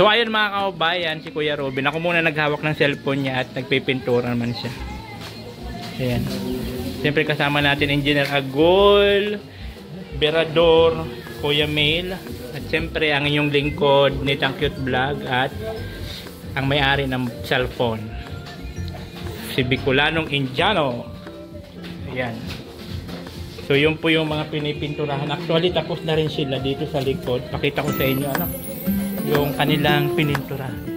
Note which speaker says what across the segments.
Speaker 1: So ayun mga kaubayan, si Kuya Robin. Ako muna naghawak ng cellphone niya at nagpipintura naman siya. Ayan. Siyempre kasama natin Engineer Agol, Berador, Kuya Mail, at siyempre ang inyong lingkod ni Cute Vlog at ang may-ari ng cellphone, si Bicolanong Indiano. Ayan. So yun po yung mga pinipinturahan. Actually tapos na rin sila dito sa likod. Pakita ko sa inyo yung kanilang pininturahan.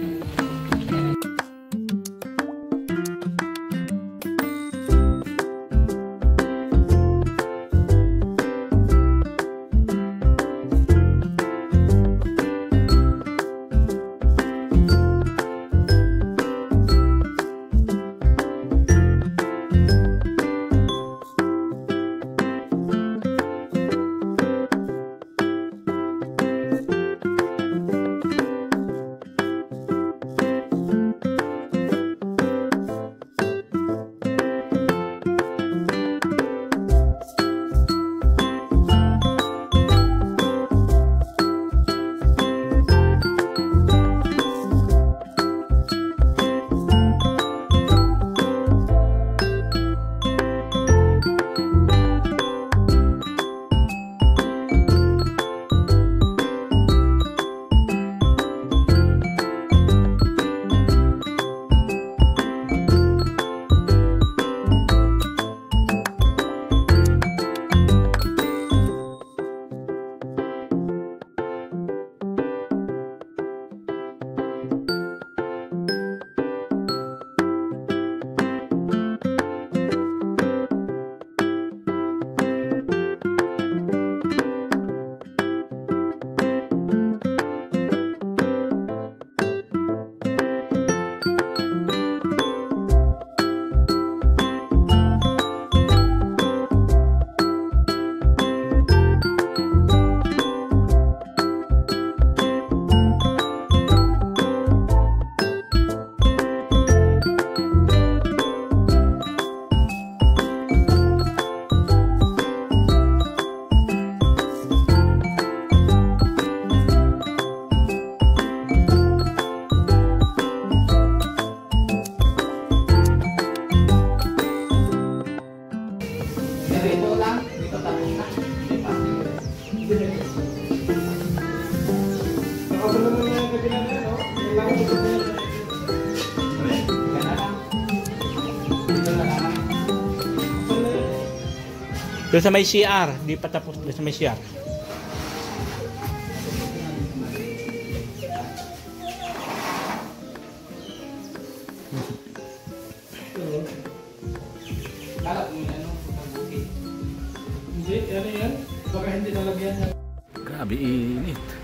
Speaker 1: Doon sa may CR, di pa tapos doon sa may CR.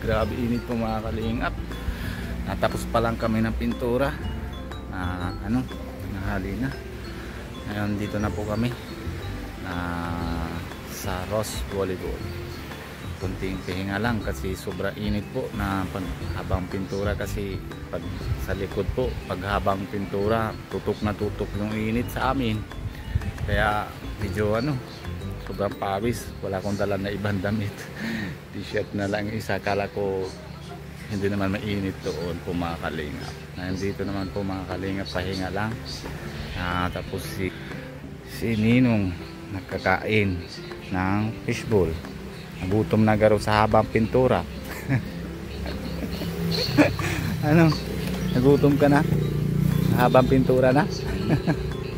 Speaker 1: Grabe init po mga kalingap. Natapos pa lang kami ng pintura. Nahali na. Ngayon dito na po kami sa Ross Volleyball. Kunting pahinga lang kasi sobra init po na habang pintura, kasi pag sa likod po pag habang pintura tutok na tutok yung init sa amin, kaya medyo sobrang pawis. Wala akong dala na ibang damit. T-shirt na lang isa. Kala ko hindi naman mainit doon po mga kalingap. Nandito naman po mga kalingap, pahinga lang. Tapos si Ninong nagkakain ng fishball. Nagutom na garo sa habang pintura. Nagutom ka na? Habang pintura na?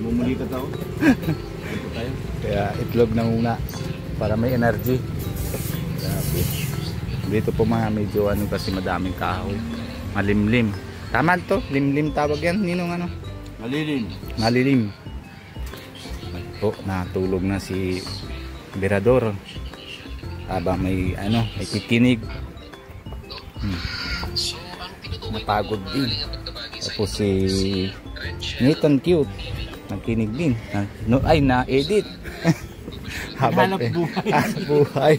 Speaker 2: Bumuli ka tao.
Speaker 1: Kaya itlog na muna para may energy. Dito po mga medyo kasi madaming kahoy. Malimlim. Tama to? Limlim tawag yan, Ninong
Speaker 2: Malilim.
Speaker 1: Malilim. Po, natulog na si Berador. Habang may may kikinig. Napagod din. Tapos si Nathan Cute nagkinig din. Na-edit. Habang buhay.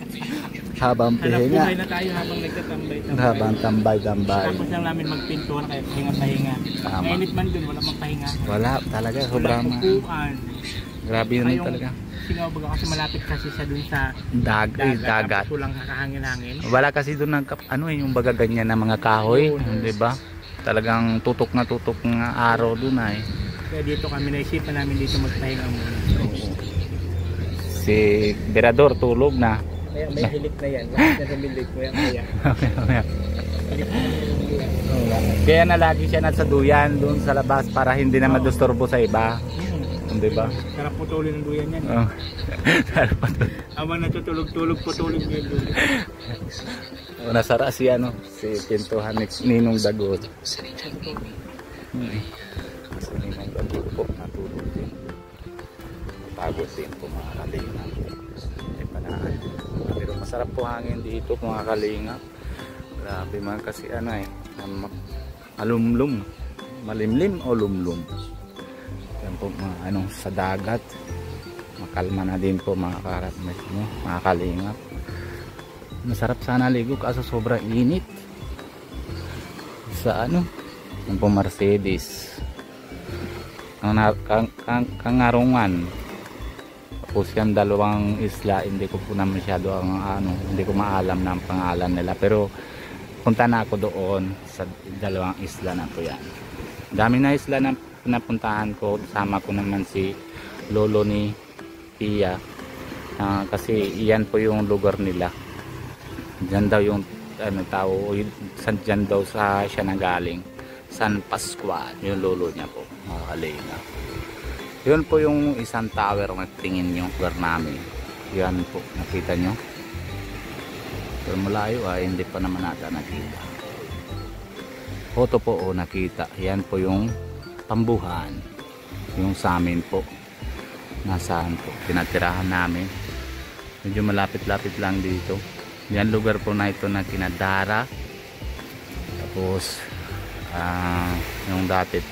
Speaker 1: Habang pahinga. Buhay na tayo habang nagtatambay-tambay. Habang tambay-tambay.
Speaker 3: Tapos lang namin magpintura kaya pahinga-pahinga. Mainit man dun, wala mang pahinga.
Speaker 1: Wala talaga, sobrang grabe naman talaga.
Speaker 3: Singaw baga kasi malapit kasi sa dun sa
Speaker 1: dagat.
Speaker 3: Tapos walang kakahangin-hangin.
Speaker 1: Wala kasi doon ng yung baga ganyan na mga kahoy,
Speaker 3: Oo.
Speaker 1: di ba? Talagang tutok na araw doon ay.
Speaker 3: Kaya dito kami naisipan namin dito magpahinga muna.
Speaker 1: Si Berador tulog na.
Speaker 3: May hilik na yan. Bakit na humilik mo yan kaya? Hilik na yan.
Speaker 1: Kaya na lagi siya nasa duyan doon sa labas para hindi na madisturbo sa iba. Di ba?
Speaker 3: Sarap putulin ng duyan yan.
Speaker 1: Oh.
Speaker 3: Habang natutulog-tulog, putulin niya yung duyan.
Speaker 1: Nasara si si pintuhan ni Ninong Dagot. Si Ninong Dagot po natulog din. Pagod din po mga kalinga. May panaan. Pero masarap po hangin dito mga kalinga. Grabe man kasi alumlum. Malimlim o lumlum. Yan po mga sa dagat. Makalma na din po mga kalinga. Masarap sana ligo kaso sobrang init. Sa yung po Mercedes. Kangarungan. Tapos yan dalawang isla, hindi ko po na masyado hindi ko maalam ng pangalan nila, pero punta na ako doon sa dalawang isla na po yan. Dami na isla na napuntahan ko, sama ko naman si lolo ni Pia, kasi iyan po yung lugar nila. Diyan daw yung tao, dyan daw siya nagaling, San Pascual, yung lolo niya po, mga kalinga. Yun po yung isang tower na tingin nyo lugar namin. Yan po, nakita nyo. Pero malayo hindi pa naman nata nakita. Photo po nakita. Yan po yung tambuhan. Yung sa amin po. Nasaan po, tinatirahan namin. Medyo malapit-lapit lang dito. Yan lugar po na ito na kinadara. Tapos yung dati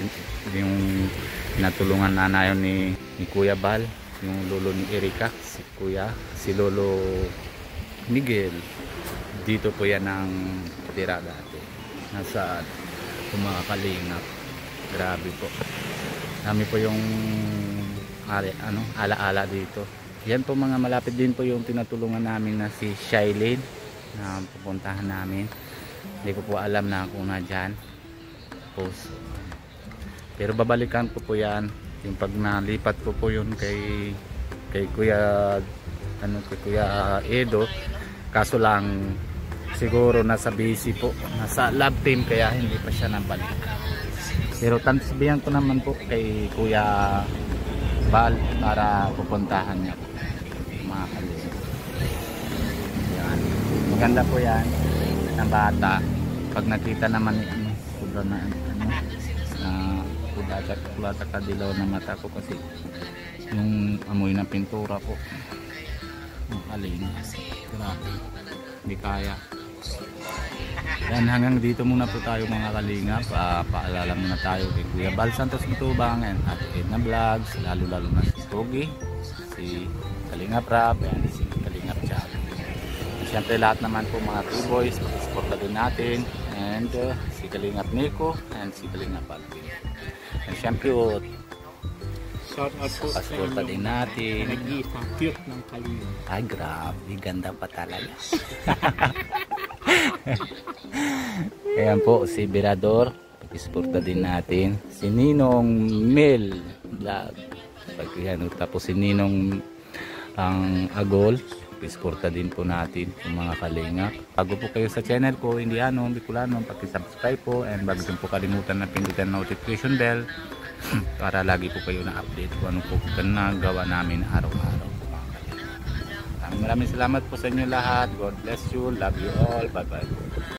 Speaker 1: yung pinatulungan na yun ni Kuya Bal, yung lolo ni Erika, si lolo Miguel. Dito po yan ang tira dati. Nasa mga kalingap. Grabe po. Dami po yung ala-ala dito. Yan po mga malapit din po yung tinatulungan namin na si Shailene na pupuntahan namin. Hindi ko po alam na kung na dyan. Pero babalikan ko po yan yung pag nalipat ko po yun kay Kuya Edo, kaso lang siguro nasa busy po, nasa lab team, kaya hindi pa siya nabalik. Pero sabihan ko naman po kay Kuya Bal para pupuntahan niya po, mga kalinga. Yan, maganda po yan ng bata. Pag nakita naman sobrang kulata kadilaw na mata ko kasi yung amoy ng pintura po. Ang kalinga, grabe, hindi kaya. Yan, hanggang dito muna po tayo mga kalinga. Paalala muna tayo kay Kuya Bal Santos Matubang at Edna Vlogs, lalo na si Togi, si Kalingap Rap, and si Kalingap Chap. Siyempre lahat naman po mga two boys, supporta din natin, and si Kalingap Nico and si Kalingap Alvin. And siyempre
Speaker 3: Shout out po sa
Speaker 1: supporta din natin.
Speaker 3: nag-iipang cute ng kalinga.
Speaker 1: Ay grabe, ganda pa talaga. Ayan po si Berador, pag-supporta din natin. Si Ninong Mel Vlog, tapos si Ninong ang Agol, pag-supporta din po natin yung mga kalinga. Bago po kayo sa channel ko, Indiano Bicolano, pag-subscribe po, and bago din po kalimutan na pindutan notification bell para lagi po kayo na-update kung ano po ginagawa namin araw-araw. Maraming salamat po sa inyo lahat. God bless you. Love you all. Bye bye.